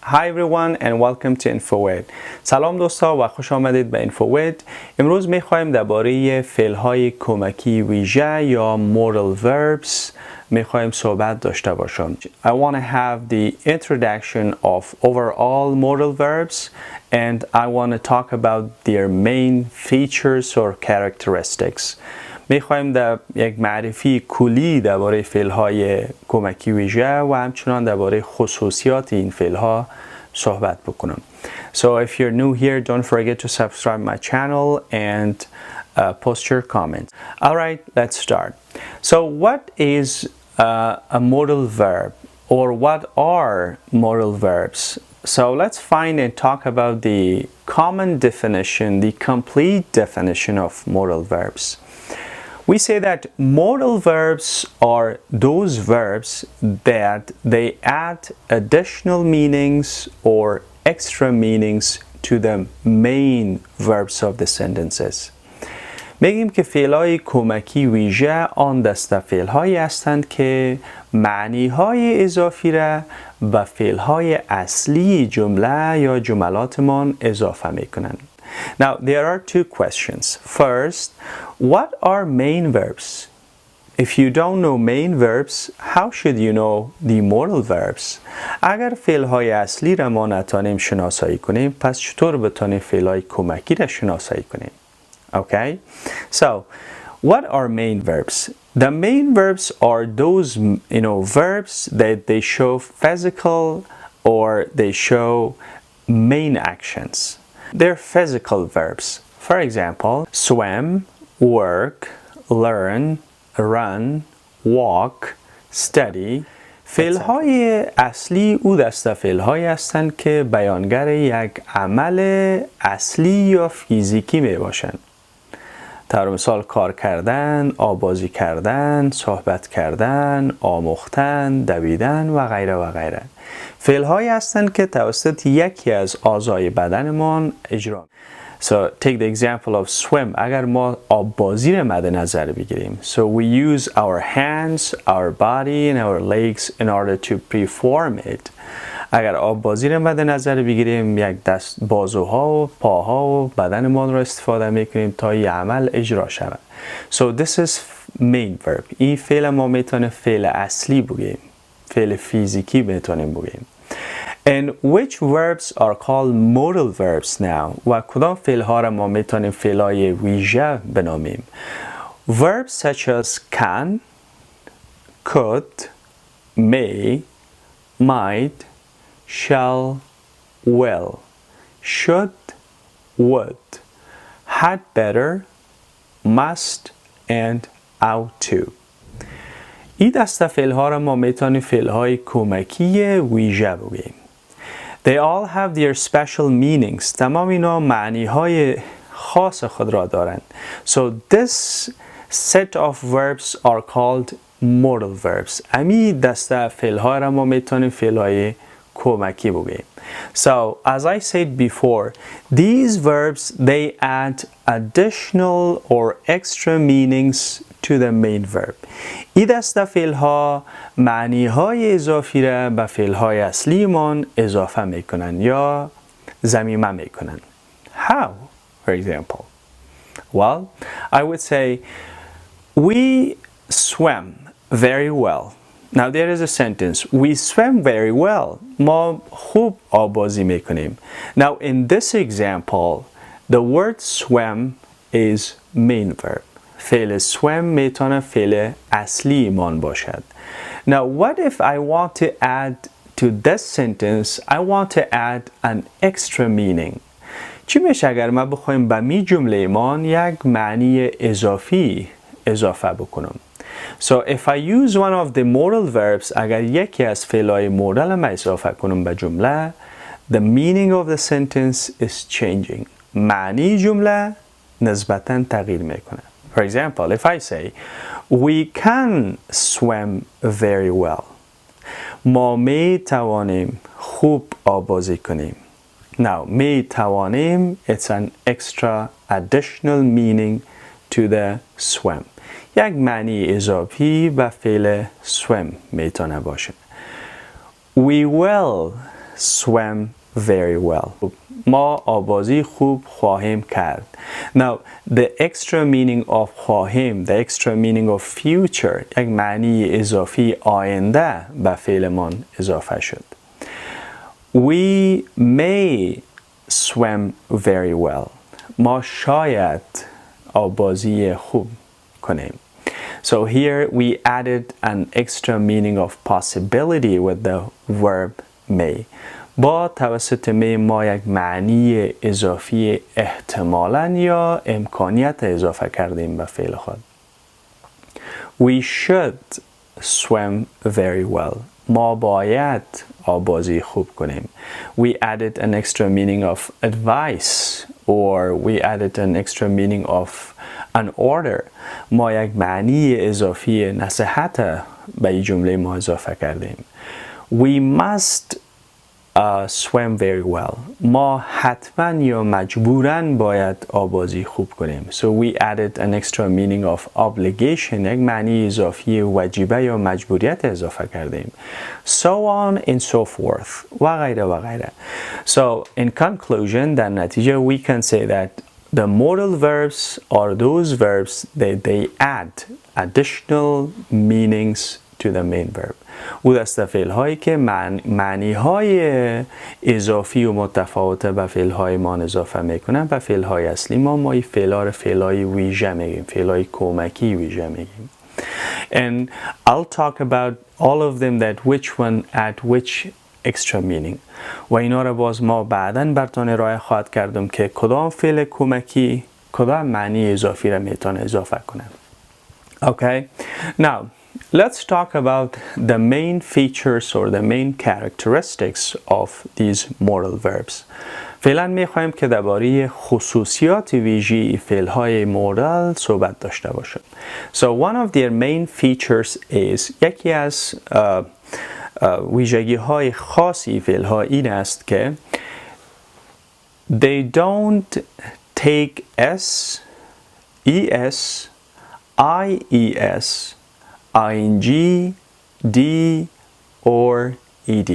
Hi everyone and welcome to InfoWed. سلام دوستا و خوش آمدید به InfoWed. امروز میخوایم درباره فعل‌های کمکی ویژه یا modal verbs میخوایم صحبت داشته باشیم. I want to have the introduction of overall modal verbs and I want to talk about their main features or characteristics. میخوایم در یک معرفی کلی درباره فعل‌های کمکی ویژه و همچنان درباره خصوصیات این فعل‌ها صحبت بکنم. So if you're new here, don't forget to subscribe my channel and post your comments. Alright, let's start. So what is a modal verb or what are modal verbs? So let's find and talk about the common definition, the complete definition of modal verbs. We say that modal verbs are those verbs that they add additional meanings or extra meanings to the main verbs of the sentences. میگیم که فعل‌های کمکی ویژه آن دسته فعل‌هایی هستند که معنی‌های اضافی را به فعل‌های اصلی جمله یا جملاتمان اضافه می‌کنند. Now, there are two questions. First, what are main verbs? If you don't know main verbs, how should you know the modal verbs? اگر فعل‌های اصلی را ما نتوانیم شناسایی کنیم، پس چطور بتوانیم فعل‌های کمکی را شناسایی کنیم؟ Okay? So, what are main verbs? The main verbs are those, verbs that they show physical or they show main actions. They're physical verbs. For example, swim, work, learn, run, walk, study. فعل‌های اصلی او دسته فعل‌هایی هستند که بیانگر یک عمل اصلی یا فیزیکی می باشند. در مثال کار کردن، آوازی کردن، صحبت کردن، آموختن، دویدن و غیره و غیره. فعل‌هایی هستند که توسط یکی از اعضای بدنمان اجرا. So take the example of swim. اگر ما آببازی را مد نظر بگیریم. So we use our hands, our body and our legs in order to perform it. اگر آببازی را مد نظر بگیریم یک دست بازوها و پاها و بدنمان را استفاده میکنیم تا این عمل اجرا شود. So this is main verb. این فعل ما میتونه فعل اصلی بگیم. فعل فیزیکی میتونیم بگیم. And which verbs are called modal verbs now? و کدام فعل‌ها را ما میتونیم فعل‌های ویژه بنامیم؟ Verbs such as can, could, may, might, shall, will, should, would, had better, must, and ought to. این دسته فعل‌ها را ما میتونیم فعل‌های کمکی ویژه بگیم. They all have their special meanings. تمام اینا معنی‌های خاص خود را دارند. So this set of verbs are called modal verbs. امی دسته فعل‌ها را ما میتونیم فعل‌های کمکی بگیم. So as I said before, these verbs they add additional or extra meanings to the main verb. این دسته فعل‌ها معنی‌های اضافی را به فعل‌های اصلیمان اضافه میکنند یا ضمیمه میکنند. How, for example? Well, I would say we swam very well. Now there is a sentence. We swim very well. ما خوب آبازی میکنیم. Now in this example, the word swim is main verb. فعل swim میتونه فعل اصلی ایمان باشد. Now what if I want to add to this sentence, I want to add an extra meaning. چی میشه اگر ما بخوایم به می جمله ایمان یک معنی اضافی اضافه بکنم؟ So if I use one of the modal verbs, اگر یکی از فعل‌های مودال ما اضافه کنم به جمله, the meaning of the sentence is changing. معنی جمله نسبتاً تغییر میکنه. For example, if I say, we can swim very well. ما می توانیم خوب آبازی کنیم. Now, می توانیم, it's an extra additional meaning to the swim. یک معنی اضافی به فعل swim میتونه باشه. We will swim very well. ما آبازی خوب خواهیم کرد. Now, the extra meaning of خواهیم, the extra meaning of future, یک معنی اضافی آینده به فعلمان اضافه شد. We may swim very well. ما شاید آبازی خوب کنیم. So here we added an extra meaning of possibility with the verb may. با توسط می ما یک معنی اضافی احتمالاً یا امکانیت اضافه کردیم به فعل خود. We should swim very well. ما باید آبازی خوب کنیم. We added an extra meaning of advice or we added an extra meaning of an order. ما یک معنی اضافی نصیحت به این جمله ما اضافه کردیم. We must swim very well. ما حتما یا مجبوراً باید آبازی خوب کنیم. So we added an extra meaning of obligation. یک معنی اضافی وجیبه یا مجبوریت اضافه کردیم. So on and so forth. وغیره وغیره. So in conclusion, در نتیجه we can say that the modal verbs are those verbs that they add additional meanings to the main verb. او دسته فعل هایی که معنی های اضافی و متفاوته به فعل های ما اضافه میکنن و فعل های اصلی ما این فعل ها رو فعل های ویژه میگیم، فعل های کمکی ویژه میگیم. And I'll talk about all of them that which one add which extra meaning. و اینا رو باز ما بعداً براتون ارائه خواهد کردم که کدام فعل کمکی کدام معنی اضافی رو میتونه اضافه کنه. Okay? Now, let's talk about the main features or the main characteristics of these modal verbs. فعلا میخوایم که درباره خصوصیات ویژه فعلهای مودال صحبت داشته باشیم. So one of their main features is یکی از ویژگی های خاصی فعلها این است که they don't take s, es, ies, ing, d or ed.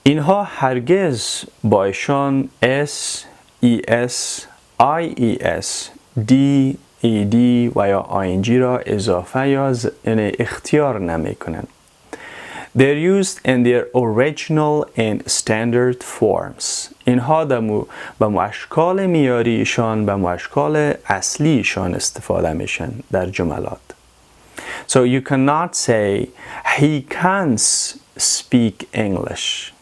اینها هرگز با ایشان s, es, ies, d, ed و یا ing را اضافه یا اختیار نمی کنند. They're used in their original and standard forms. اینها به اشکال معیاریشان به اشکال اصلیشان استفاده میشن در جملات. So you cannot say he can't speak English.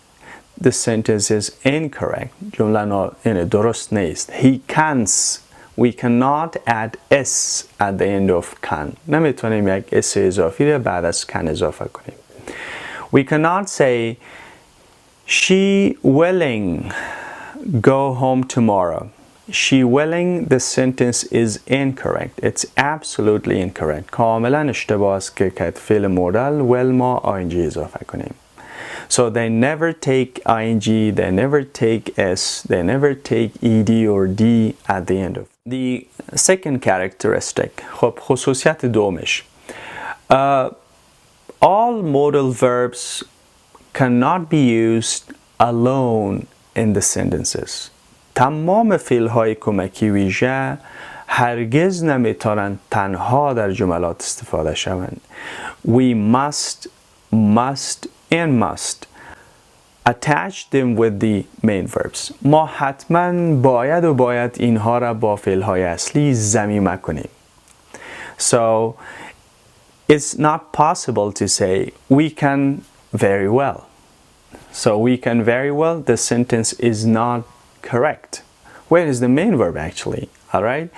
The sentence is incorrect. جمله درست نیست. He can't. We cannot add s at the end of can. نمیتونیم یک s اضافی را بعد از can اضافه کنیم. We cannot say she willing go home tomorrow. She willing, the sentence is incorrect. It's absolutely incorrect. کاملا اشتباه است که فعل مودال will ما ing اضافه کنیم. So they never take ing, they never take s, they never take ed or d at the end of. The second characteristic, خب خصوصیت دومش. All modal verbs cannot be used alone in the sentences. تمام فعل‌های کمکی ویژه هرگز نمیتونن تنها در جملات استفاده شوند. We must and must attach them with the main verbs. ما حتما باید اینها را با فعل‌های اصلی ضمیمه کنیم. So it's not possible to say we can very well. So we can very well, the sentence is not correct. Where is the main verb actually? Alright?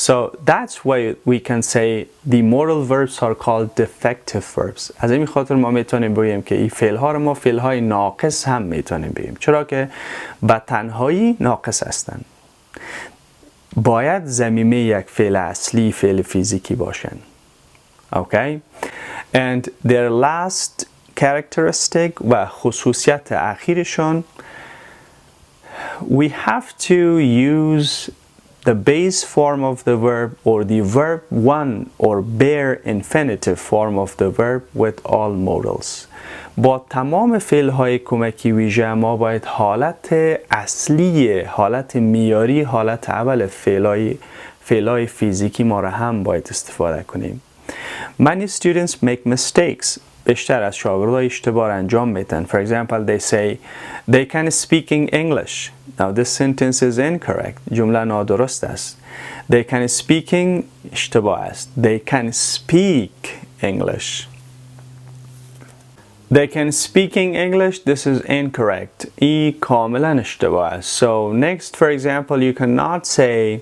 So that's why we can say the modal verbs are called defective verbs. از این خاطر ما میتونیم بگیم که این فعل‌ها رو ما فعل‌های ناقص هم میتونیم بگیم. چرا که به تنهایی ناقص هستند. باید ضمیمه یک فعل اصلی فعل فیزیکی باشن. Okay? And their last characteristic و خصوصیت اخیرشون we have to use the base form of the verb or the verb one or bare infinitive form of the verb with all modals. با تمام فعل های کمکی ویژه ما باید حالت اصلی، حالت میاری، حالت اول فعل های فیزیکی ما را هم باید استفاده کنیم. Many students make mistakes. بیشتر از شاگردها اشتباه انجام میدن. For example, they say they can speak in English. Now this sentence is incorrect. جمله نادرست است. They can speaking اشتباه است. They can speak English. They can speak in English. This is incorrect. ای کاملا اشتباه است. So next, for example, you cannot say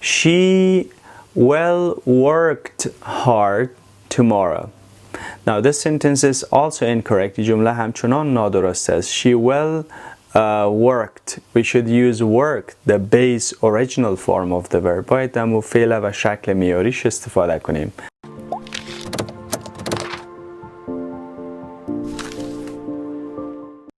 she will worked hard tomorrow. Now this sentence is also incorrect. جمله همچنان نادرست است. She will worked. We should use work, the base original form of the verb. باید همون فعل و شکل میاریش استفاده کنیم.